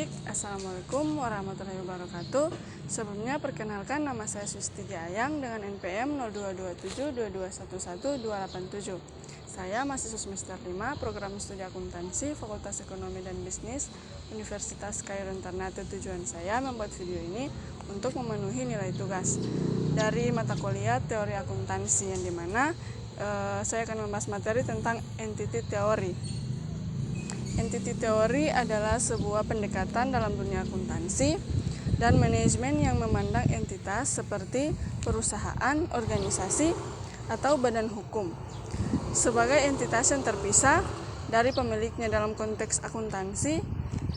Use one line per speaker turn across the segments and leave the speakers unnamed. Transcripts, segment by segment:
Baik, Assalamualaikum warahmatullahi wabarakatuh. Sebelumnya perkenalkan, nama saya Susti Ayang dengan NPM 022722111287. Saya mahasiswa semester 5 Program Studi Akuntansi Fakultas Ekonomi dan Bisnis Universitas Khairul Ternate. Tujuan saya membuat video ini untuk memenuhi nilai tugas dari mata kuliah teori akuntansi, yang dimana saya akan membahas materi tentang entity theory. Entity theory adalah sebuah pendekatan dalam dunia akuntansi dan manajemen yang memandang entitas seperti perusahaan, organisasi, atau badan hukum sebagai entitas yang terpisah dari pemiliknya. Dalam konteks akuntansi,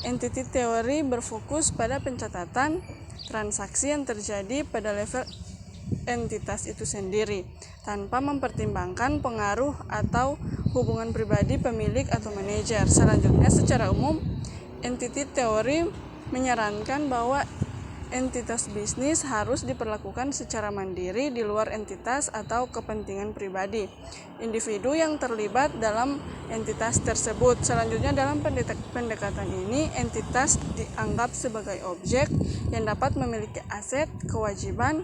entity theory berfokus pada pencatatan transaksi yang terjadi pada level entitas itu sendiri tanpa mempertimbangkan pengaruh atau hubungan pribadi pemilik atau manajer. Selanjutnya, secara umum, entity theory menyarankan bahwa entitas bisnis harus diperlakukan secara mandiri di luar entitas atau kepentingan pribadi individu yang terlibat dalam entitas tersebut. Selanjutnya, dalam pendekatan ini, entitas dianggap sebagai objek yang dapat memiliki aset, kewajiban,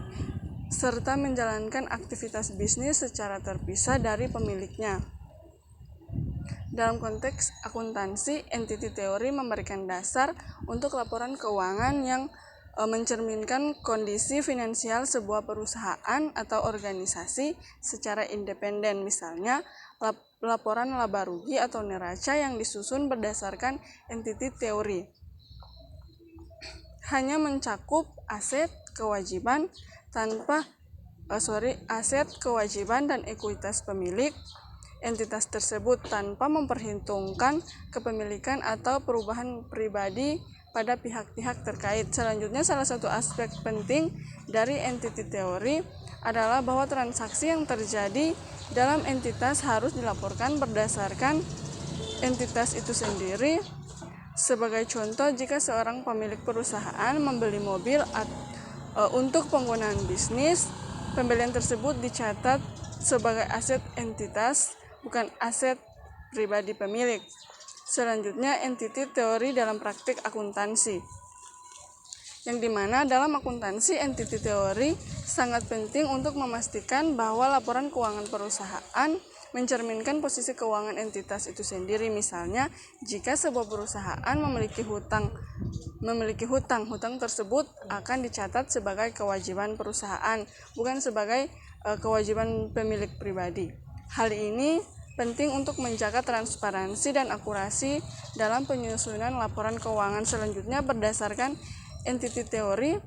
serta menjalankan aktivitas bisnis secara terpisah dari pemiliknya. Dalam konteks akuntansi, entity theory memberikan dasar untuk laporan keuangan yang mencerminkan kondisi finansial sebuah perusahaan atau organisasi secara independen. Misalnya, laporan laba rugi atau neraca yang disusun berdasarkan entity theory hanya mencakup aset, kewajiban dan ekuitas pemilik entitas tersebut tanpa memperhitungkan kepemilikan atau perubahan pribadi pada pihak-pihak terkait. Selanjutnya, salah satu aspek penting dari entity theory adalah bahwa transaksi yang terjadi dalam entitas harus dilaporkan berdasarkan entitas itu sendiri. Sebagai contoh, jika seorang pemilik perusahaan membeli mobil untuk penggunaan bisnis, pembelian tersebut dicatat sebagai aset entitas, bukan aset pribadi pemilik. Selanjutnya, entity theory dalam praktik akuntansi, yang dimana dalam akuntansi entity theory sangat penting untuk memastikan bahwa laporan keuangan perusahaan mencerminkan posisi keuangan entitas itu sendiri. Misalnya, jika sebuah perusahaan memiliki hutang tersebut akan dicatat sebagai kewajiban perusahaan, bukan sebagai kewajiban pemilik pribadi. Hal ini penting untuk menjaga transparansi dan akurasi dalam penyusunan laporan keuangan. Selanjutnya, berdasarkan entity theory,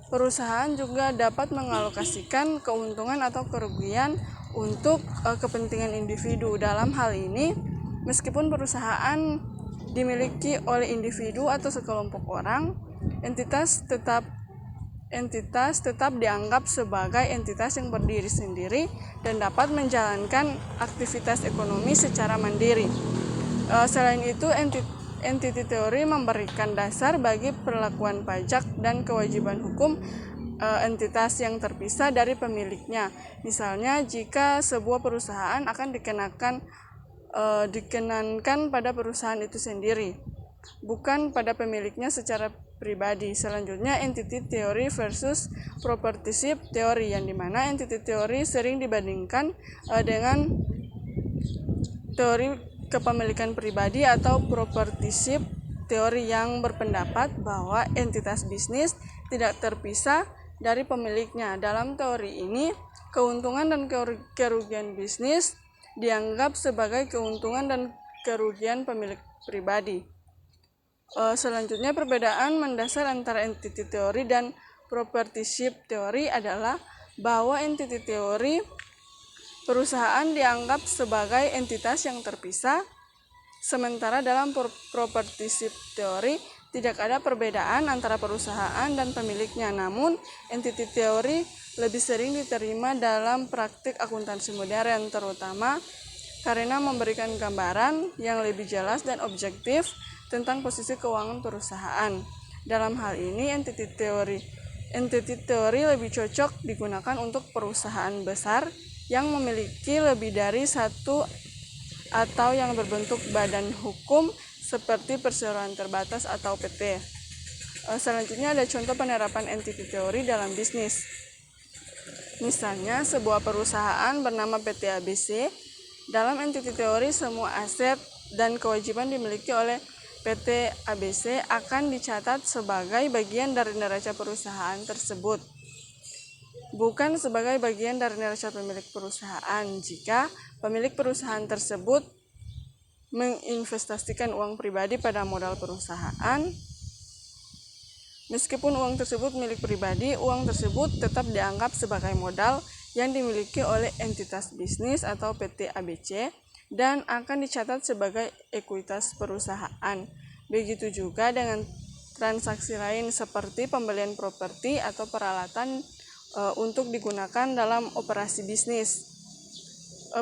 perusahaan juga dapat mengalokasikan keuntungan atau kerugian untuk kepentingan individu. Dalam hal ini, meskipun perusahaan dimiliki oleh individu atau sekelompok orang, entitas tetap dianggap sebagai entitas yang berdiri sendiri dan dapat menjalankan aktivitas ekonomi secara mandiri. Selain itu, entity theory memberikan dasar bagi perlakuan pajak dan kewajiban hukum entitas yang terpisah dari pemiliknya. Misalnya, jika sebuah perusahaan akan dikenankan pada perusahaan itu sendiri, bukan pada pemiliknya secara pribadi. Selanjutnya, entity theory versus proprietorship theory, yang dimana entity theory sering dibandingkan dengan teori kepemilikan pribadi atau proprietorship theory, yang berpendapat bahwa entitas bisnis tidak terpisah dari pemiliknya. Dalam teori ini, keuntungan dan kerugian bisnis dianggap sebagai keuntungan dan kerugian pemilik pribadi. Selanjutnya, perbedaan mendasar antara entity theory dan proprietorship theory adalah bahwa entity theory, perusahaan dianggap sebagai entitas yang terpisah, sementara dalam proprietorship theory tidak ada perbedaan antara perusahaan dan pemiliknya. Namun, entity theory lebih sering diterima dalam praktik akuntansi modern, terutama karena memberikan gambaran yang lebih jelas dan objektif tentang posisi keuangan perusahaan. Dalam hal ini, entity theory lebih cocok digunakan untuk perusahaan besar yang memiliki lebih dari satu atau yang berbentuk badan hukum seperti perseroan terbatas atau PT. Selanjutnya ada contoh penerapan entity theory dalam bisnis. Misalnya, sebuah perusahaan bernama PT ABC. Dalam entity theory, semua aset dan kewajiban dimiliki oleh PT ABC akan dicatat sebagai bagian dari neraca perusahaan tersebut, bukan sebagai bagian dari neraca pemilik perusahaan. Jika pemilik perusahaan tersebut menginvestasikan uang pribadi pada modal perusahaan, meskipun uang tersebut milik pribadi, uang tersebut tetap dianggap sebagai modal yang dimiliki oleh entitas bisnis atau PT ABC dan akan dicatat sebagai ekuitas perusahaan. Begitu juga dengan transaksi lain seperti pembelian properti atau peralatan untuk digunakan dalam operasi bisnis.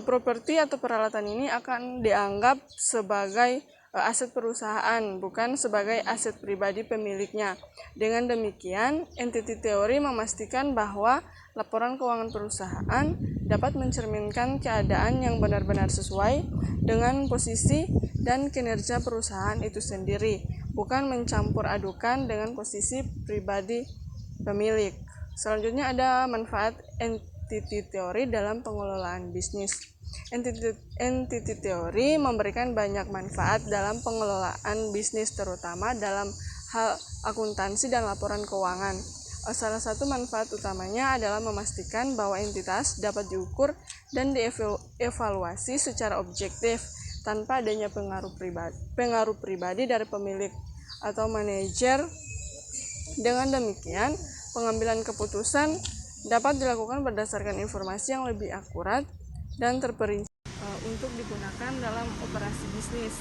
Properti atau peralatan ini akan dianggap sebagai aset perusahaan, bukan sebagai aset pribadi pemiliknya. Dengan demikian, entity theory memastikan bahwa laporan keuangan perusahaan dapat mencerminkan keadaan yang benar-benar sesuai dengan posisi dan kinerja perusahaan itu sendiri, bukan mencampur adukan dengan posisi pribadi pemilik. Selanjutnya ada manfaat entity theory dalam pengelolaan bisnis. Entity theory memberikan banyak manfaat dalam pengelolaan bisnis, terutama dalam hal akuntansi dan laporan keuangan. Salah satu manfaat utamanya adalah memastikan bahwa entitas dapat diukur dan dievaluasi secara objektif tanpa adanya pengaruh pribadi dari pemilik atau manajer. Dengan demikian, pengambilan keputusan dapat dilakukan berdasarkan informasi yang lebih akurat dan terperinci untuk digunakan dalam operasi bisnis.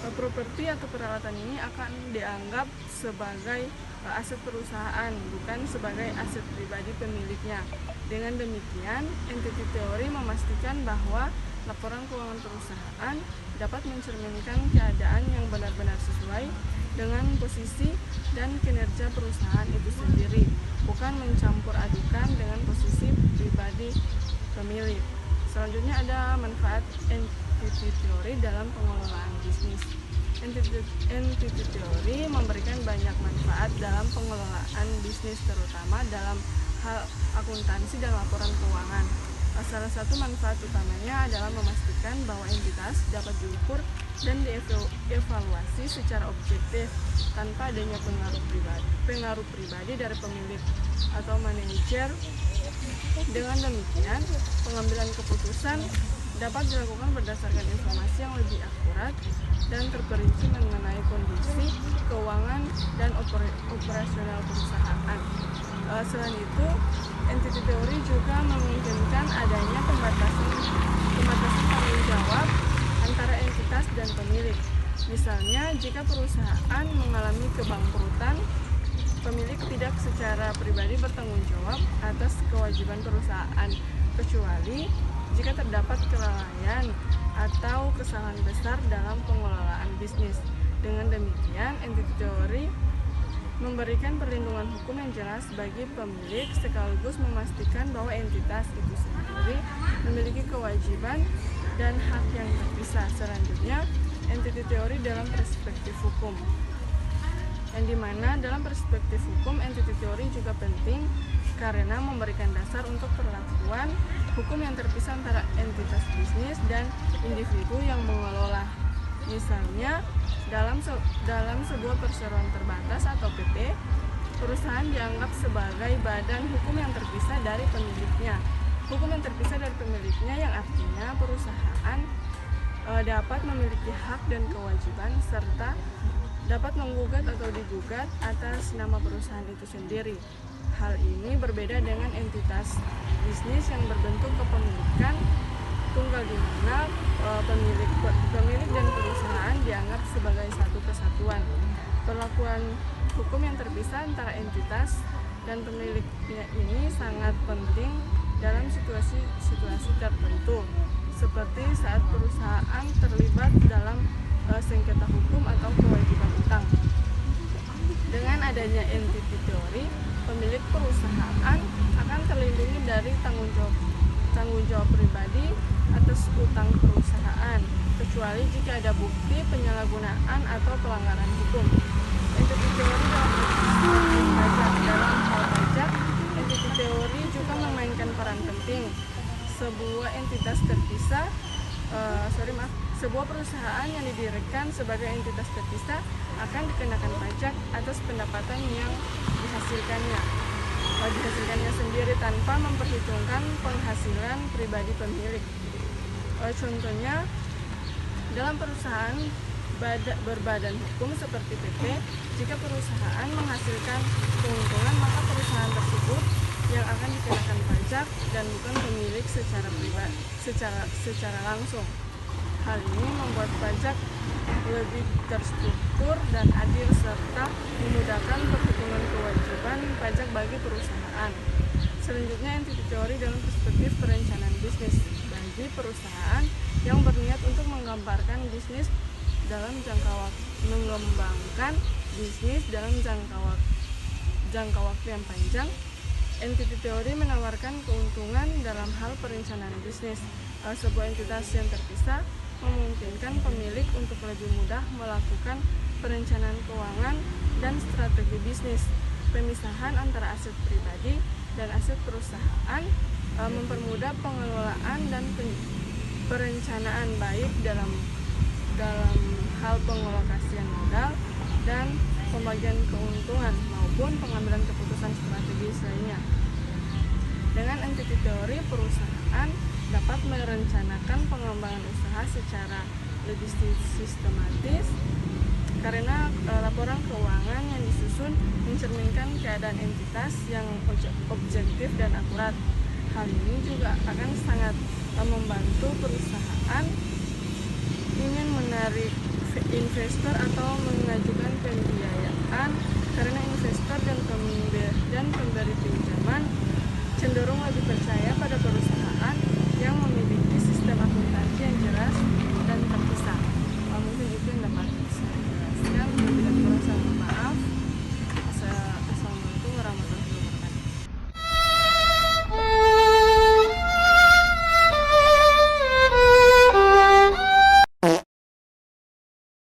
Properti atau peralatan ini akan dianggap sebagai aset perusahaan, bukan sebagai aset pribadi pemiliknya. Dengan demikian, entity theory memastikan bahwa laporan keuangan perusahaan dapat mencerminkan keadaan yang benar-benar sesuai dengan posisi dan kinerja perusahaan itu sendiri, bukan mencampur adukan dengan posisi pribadi pemilik. Selanjutnya ada manfaat entity theory dalam pengelolaan bisnis. Entity theory memberikan banyak manfaat dalam pengelolaan bisnis, terutama dalam hal akuntansi dan laporan keuangan. Salah satu manfaat utamanya adalah memastikan bahwa entitas dapat diukur dan dievaluasi secara objektif tanpa adanya pengaruh pribadi dari pemilik atau manajer. Dengan demikian, pengambilan keputusan dapat dilakukan berdasarkan informasi yang lebih akurat dan terperinci mengenai kondisi keuangan dan operasional perusahaan. Selain itu, entity theory juga memungkinkan adanya pembatasan tanggung jawab antara entitas dan pemilik. Misalnya, jika perusahaan mengalami kebangkrutan, pemilik tidak secara pribadi bertanggung jawab atas kewajiban perusahaan, kecuali jika terdapat kelalaian atau kesalahan besar dalam pengelolaan bisnis. Dengan demikian, entity theory memberikan perlindungan hukum yang jelas bagi pemilik sekaligus memastikan bahwa entitas itu sendiri memiliki kewajiban dan hak yang terpisah. Selanjutnya, entity theory dalam perspektif hukum, yang dimana dalam perspektif hukum entity theory juga penting karena memberikan dasar untuk perlakuan hukum yang terpisah antara entitas bisnis dan individu yang mengelola. Misalnya, dalam sebuah perseroan terbatas atau PT, perusahaan dianggap sebagai badan hukum yang terpisah dari pemiliknya. Hukum yang terpisah dari pemiliknya yang artinya perusahaan dapat memiliki hak dan kewajiban serta dapat menggugat atau digugat atas nama perusahaan itu sendiri. Hal ini berbeda dengan entitas bisnis yang berbentuk kepemilikan tunggal, di mana pemilik dan perusahaan dianggap sebagai satu kesatuan. Perlakuan hukum yang terpisah antara entitas dan pemiliknya ini sangat penting dalam situasi tertentu, seperti saat perusahaan terlibat dalam sengketa hukum atau kewajiban utang. Dengan adanya entity theory, pemilik perusahaan akan terlindungi dari tanggung tanggung jawab pribadi atas utang perusahaan, kecuali jika ada bukti penyalahgunaan atau pelanggaran hukum. Entity teori dalam pajak. Dalam hal pajak, entity teori juga memainkan peran penting. Sebuah perusahaan yang didirikan sebagai entitas terpisah akan dikenakan pajak atas pendapatan yang dihasilkannya sendiri tanpa memperhitungkan penghasilan pribadi pemilik. Contohnya, dalam perusahaan berbadan hukum seperti PT, jika perusahaan menghasilkan keuntungan, maka perusahaan tersebut yang akan dikenakan pajak dan bukan pemilik secara langsung. Hal ini membuat pajak lebih terstruktur dan adil serta memudahkan perhitungan kewajiban pajak bagi perusahaan. Selanjutnya, entity teori dalam perspektif perencanaan bisnis bagi perusahaan yang berniat untuk mengembangkan bisnis dalam jangka waktu yang panjang. Entity teori menawarkan keuntungan dalam hal perencanaan bisnis. Sebuah entitas yang terpisah memungkinkan pemilik untuk lebih mudah melakukan perencanaan keuangan dan strategi bisnis. Pemisahan antara aset pribadi dan aset perusahaan mempermudah pengelolaan dan perencanaan baik dalam hal pengalokasian modal dan pembagian keuntungan maupun pengambilan keputusan strategis lainnya. Dengan entity teori, perusahaan dapat merencanakan pengembangan usaha secara lebih sistematis karena laporan keuangan yang disusun mencerminkan keadaan entitas yang objektif dan akurat. Hal ini juga akan sangat membantu perusahaan ingin menarik investor atau mengajukan pembiayaan, karena investor dan pemberi pinjaman cenderung lebih percaya pada perusahaan